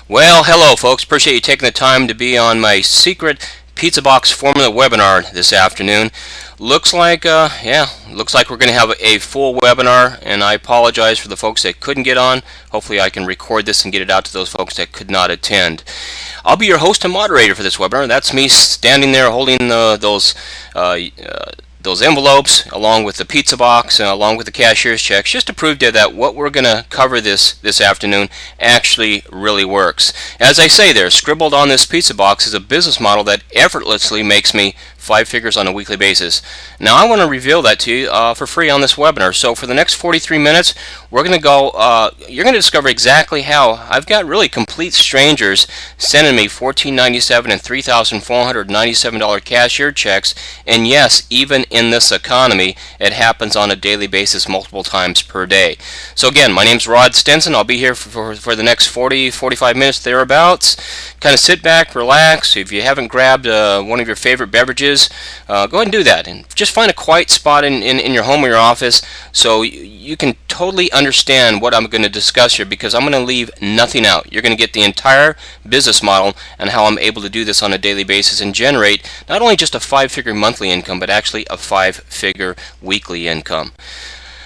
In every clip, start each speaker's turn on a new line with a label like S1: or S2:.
S1: Well, hello folks. Appreciate you taking the time to be on my secret Pizza Box Formula webinar this afternoon. Looks like we're going to have a full webinar, and I apologize for the folks that couldn't get on. Hopefully I can record this and get it out to those folks that could not attend. I'll be your host and moderator for this webinar. That's me standing there holding those envelopes along with the pizza box and along with the cashier's checks, just to prove to you that what we're going to cover this afternoon actually really works. As I say there, scribbled on this pizza box is a business model that effortlessly makes me 5 figures on a weekly basis. Now I want to reveal that to you for free on this webinar. So for the next 43 minutes, we're going to go, you're going to discover exactly how I've got really complete strangers sending me $1,497 and $3,497 cashier checks, and yes, even in this economy, it happens on a daily basis multiple times per day. So again, my name's Rod Stinson. I'll be here for the next 45 minutes thereabouts. Kind of sit back, relax. If you haven't grabbed one of your favorite beverages, go ahead and do that, and just find a quiet spot in your home or your office so you can totally understand what I'm going to discuss here, because I'm going to leave nothing out. You're going to get the entire business model and how I'm able to do this on a daily basis and generate not only just a 5-figure monthly income, but actually a 5-figure weekly income.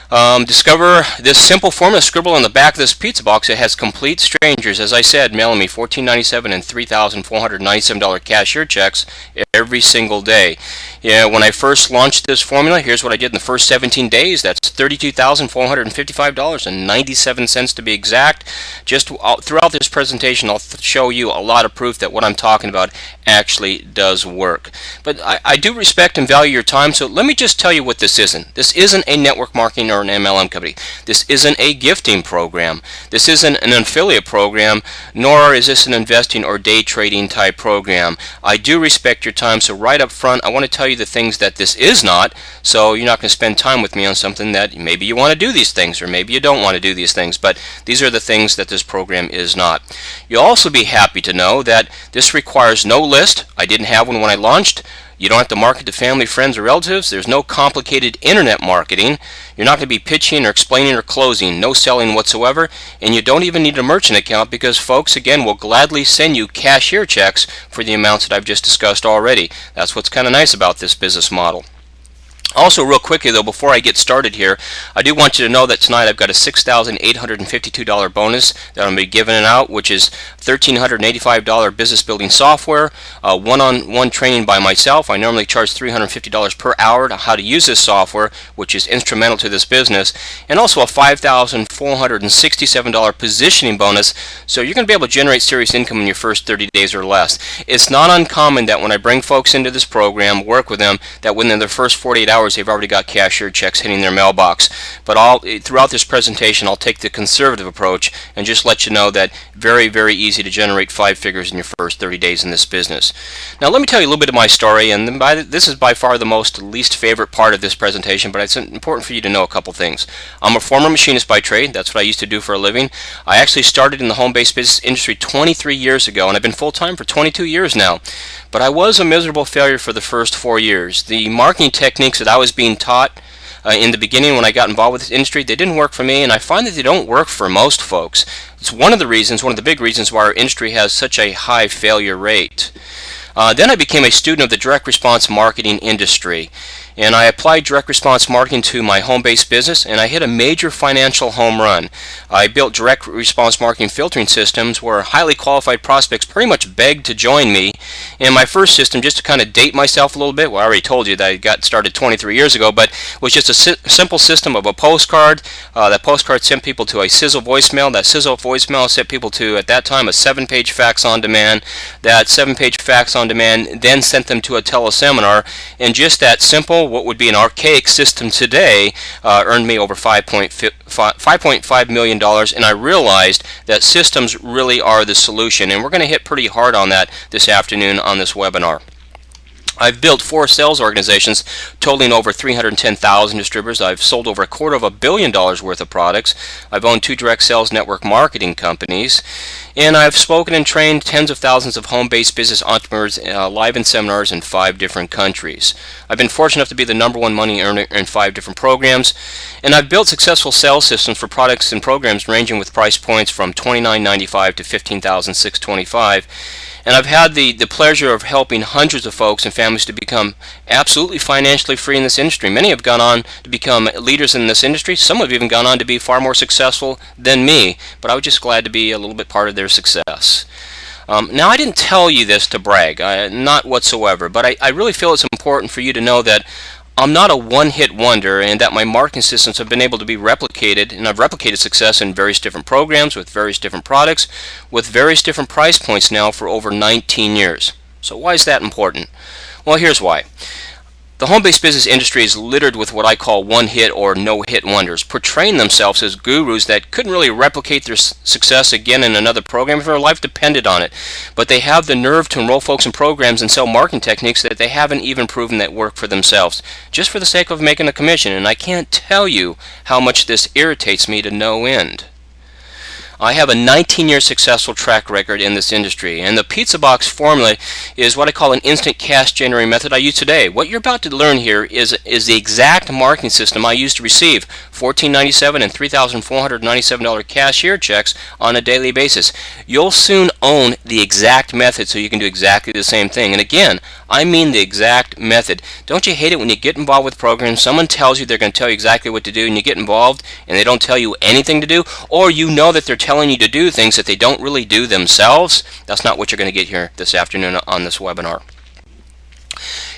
S1: Discover this simple formula scribbled on the back of this pizza box. It has complete strangers, as I said, mailing me $1,497 and $3,497 cashier checks every single day. Yeah, when I first launched this formula, here's what I did in the first 17 days. That's $32,455.97 to be exact. Just throughout this presentation, I'll show you a lot of proof that what I'm talking about actually does work. But I do respect and value your time, so let me just tell you what this isn't. This isn't a network marketing or an MLM company. This isn't a gifting program. This isn't an affiliate program, nor is this an investing or day trading type program. I do respect your time, so right up front, I want to tell you the things that this is not, so you're not going to spend time with me on something that maybe you want to do these things, or maybe you don't want to do these things, but these are the things that this program is not. You'll also be happy to know that this requires no list. I didn't have one when I launched. You don't have to market to family, friends, or relatives. There's no complicated internet marketing. You're not going to be pitching or explaining or closing. No selling whatsoever. And you don't even need a merchant account, because folks, again, will gladly send you cashier checks for the amounts that I've just discussed already. That's what's kind of nice about this business model. Also, real quickly though, before I get started here, I do want you to know that tonight I've got a $6,852 bonus that I'm going to be giving out, which is $1,385 business building software, one-on-one training by myself. I normally charge $350 per hour to how to use this software, which is instrumental to this business, and also a $5,467 positioning bonus, so you're going to be able to generate serious income in your first 30 days or less. It's not uncommon that when I bring folks into this program, work with them, that within their first 48 hours they've already got cashier checks hitting their mailbox. But throughout this presentation, I'll take the conservative approach and just let you know that very, very easy to generate 5 figures in your first 30 days in this business. Now let me tell you a little bit of my story, and this is by far the least favorite part of this presentation, but it's important for you to know a couple things. I'm a former machinist by trade. That's what I used to do for a living. I actually started in the home-based business industry 23 years ago, and I've been full-time for 22 years now. But I was a miserable failure for the first 4 years. The marketing techniques that I was being taught in the beginning when I got involved with this industry, they didn't work for me, and I find that they don't work for most folks. It's one of the big reasons why our industry has such a high failure rate. Then I became a student of the direct response marketing industry, and I applied direct response marketing to my home-based business, and I hit a major financial home run. I built direct response marketing filtering systems where highly qualified prospects pretty much begged to join me. And my first system, just to kind of date myself a little bit, well, I already told you that I got started 23 years ago, but was just a simple system of a postcard. That postcard sent people to a Sizzle voicemail. That Sizzle voicemail sent people to, at that time, a 7-page fax on demand. That 7-page fax on demand then sent them to a teleseminar, and just that simple, what would be an archaic system today, earned me over $5.5 million, and I realized that systems really are the solution, and we're going to hit pretty hard on that this afternoon on this webinar. I've built 4 sales organizations totaling over 310,000 distributors. I've sold over $250 million worth of products. I've owned 2 direct sales network marketing companies. And I've spoken and trained tens of thousands of home-based business entrepreneurs live in seminars in 5 different countries. I've been fortunate enough to be the #1 money earner in 5 different programs. And I've built successful sales systems for products and programs ranging with price points from $29.95 to $15,625. And I've had the pleasure of helping hundreds of folks and families to become absolutely financially free in this industry. Many have gone on to become leaders in this industry. Some have even gone on to be far more successful than me, but I was just glad to be a little bit part of their success. Now, I didn't tell you this to brag, not whatsoever, but I really feel it's important for you to know that I'm not a one-hit wonder, and that my marketing systems have been able to be replicated, and I've replicated success in various different programs with various different products with various different price points now for over 19 years. So why is that important? Well, here's why. The home-based business industry is littered with what I call one-hit or no-hit wonders, portraying themselves as gurus that couldn't really replicate their success again in another program if their life depended on it. But they have the nerve to enroll folks in programs and sell marketing techniques that they haven't even proven that work for themselves, just for the sake of making a commission. And I can't tell you how much this irritates me to no end. I have a 19-year successful track record in this industry, and the Pizza Box formula is what I call an instant cash generating method I use today. What you're about to learn here is the exact marketing system I use to receive $1,497 and $3,497 cashier checks on a daily basis. You'll soon own the exact method so you can do exactly the same thing. And again, I mean the exact method. Don't you hate it when you get involved with programs, someone tells you they're going to tell you exactly what to do, and you get involved and they don't tell you anything to do, or you know that they're telling you to do things that they don't really do themselves? That's not what you're going to get here this afternoon on this webinar.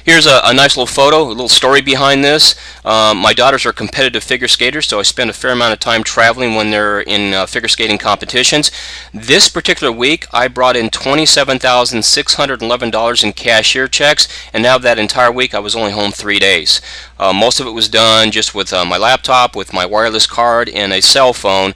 S1: Here's a nice little photo, a little story behind this. My daughters are competitive figure skaters, so I spend a fair amount of time traveling when they're in figure skating competitions. This particular week, I brought in $27,611 in cashier checks, and now that entire week, I was only home 3 days. Most of it was done just with my laptop, with my wireless card, and a cell phone,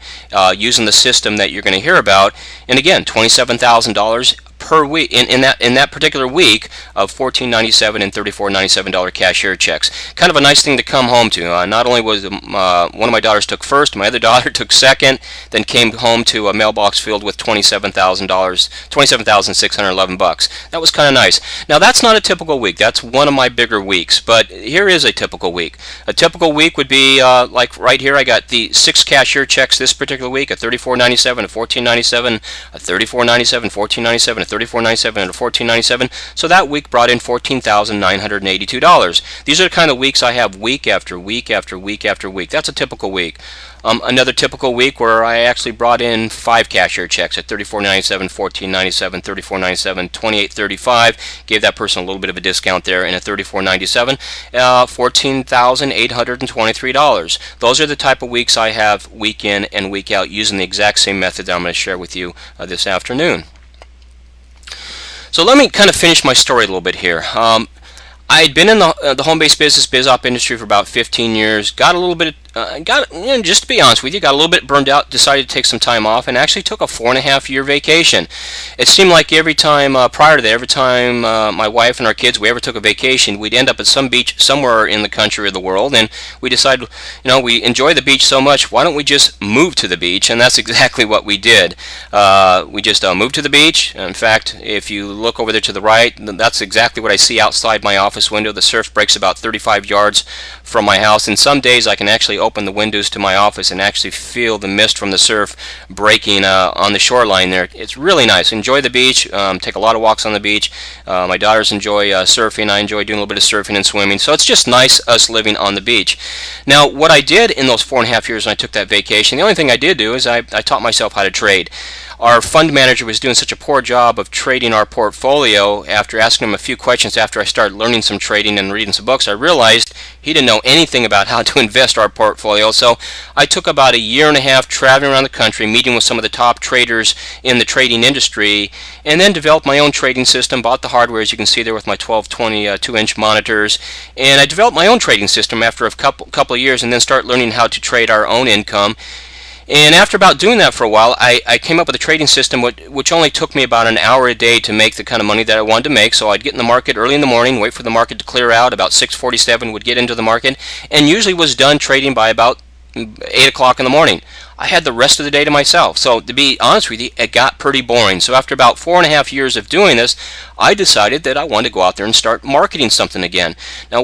S1: using the system that you're going to hear about. And again, $27,000 per week in that particular week of $1,497 and $3,497 cashier checks. Kind of a nice thing to come home to. Not only was one of my daughters took first, my other daughter took second, then came home to a mailbox filled with $27,611. That was kind of nice. Now, that's not a typical week. That's one of my bigger weeks, but here is a typical week. A typical week would be like right here. I got the 6 cashier checks this particular week: a $34.97, a $14.97, a $34.97, $14.97, a $34.97, and a $14.97. So that week brought in $14,982. These are the kind of weeks I have week after week after week after week. That's a typical week. Another typical week where I actually brought in 5 cashier checks at $34.97, $14.97, $34.97, $28.35. Gave that person a little bit of a discount there, and a $34.97, $14,823. Those are the type of weeks I have week in and week out using the exact same method that I'm going to share with you this afternoon. So let me kind of finish my story a little bit here. I had been in the home-based business, biz-op industry for about 15 years. Got a little bit, just to be honest with you, got a little bit burned out, decided to take some time off, and actually took a 4.5-year vacation. It seemed like every time prior to that, every time my wife and our kids, we ever took a vacation, we'd end up at some beach somewhere in the country or the world, and we decided, we enjoy the beach so much, why don't we just move to the beach? And that's exactly what we did. We just moved to the beach. In fact, if you look over there to the right, that's exactly what I see outside my office window. The surf breaks about 35 yards from my house, and some days I can actually open the windows to my office and actually feel the mist from the surf breaking on the shoreline there. It's really nice. Enjoy the beach. Take a lot of walks on the beach. My daughters enjoy surfing. I enjoy doing a little bit of surfing and swimming. So it's just nice us living on the beach. Now, what I did in those 4.5 years when I took that vacation, the only thing I did do is I taught myself how to trade. Our fund manager was doing such a poor job of trading our portfolio. After asking him a few questions after I started learning some trading and reading some books, I realized he didn't know anything about how to invest our portfolio. So I took about 1.5 years traveling around the country, meeting with some of the top traders in the trading industry, and then developed my own trading system, bought the hardware, as you can see there with my 1220 2-inch monitors, and I developed my own trading system after a couple of years, and then start learning how to trade our own income. And after about doing that for a while, I came up with a trading system which only took me about an hour a day to make the kind of money that I wanted to make. So I'd get in the market early in the morning, wait for the market to clear out. About 6:47 would get into the market, and usually was done trading by about 8 o'clock in the morning. I had the rest of the day to myself. So to be honest with you, it got pretty boring. So after about 4.5 years of doing this, I decided that I wanted to go out there and start marketing something again. Now,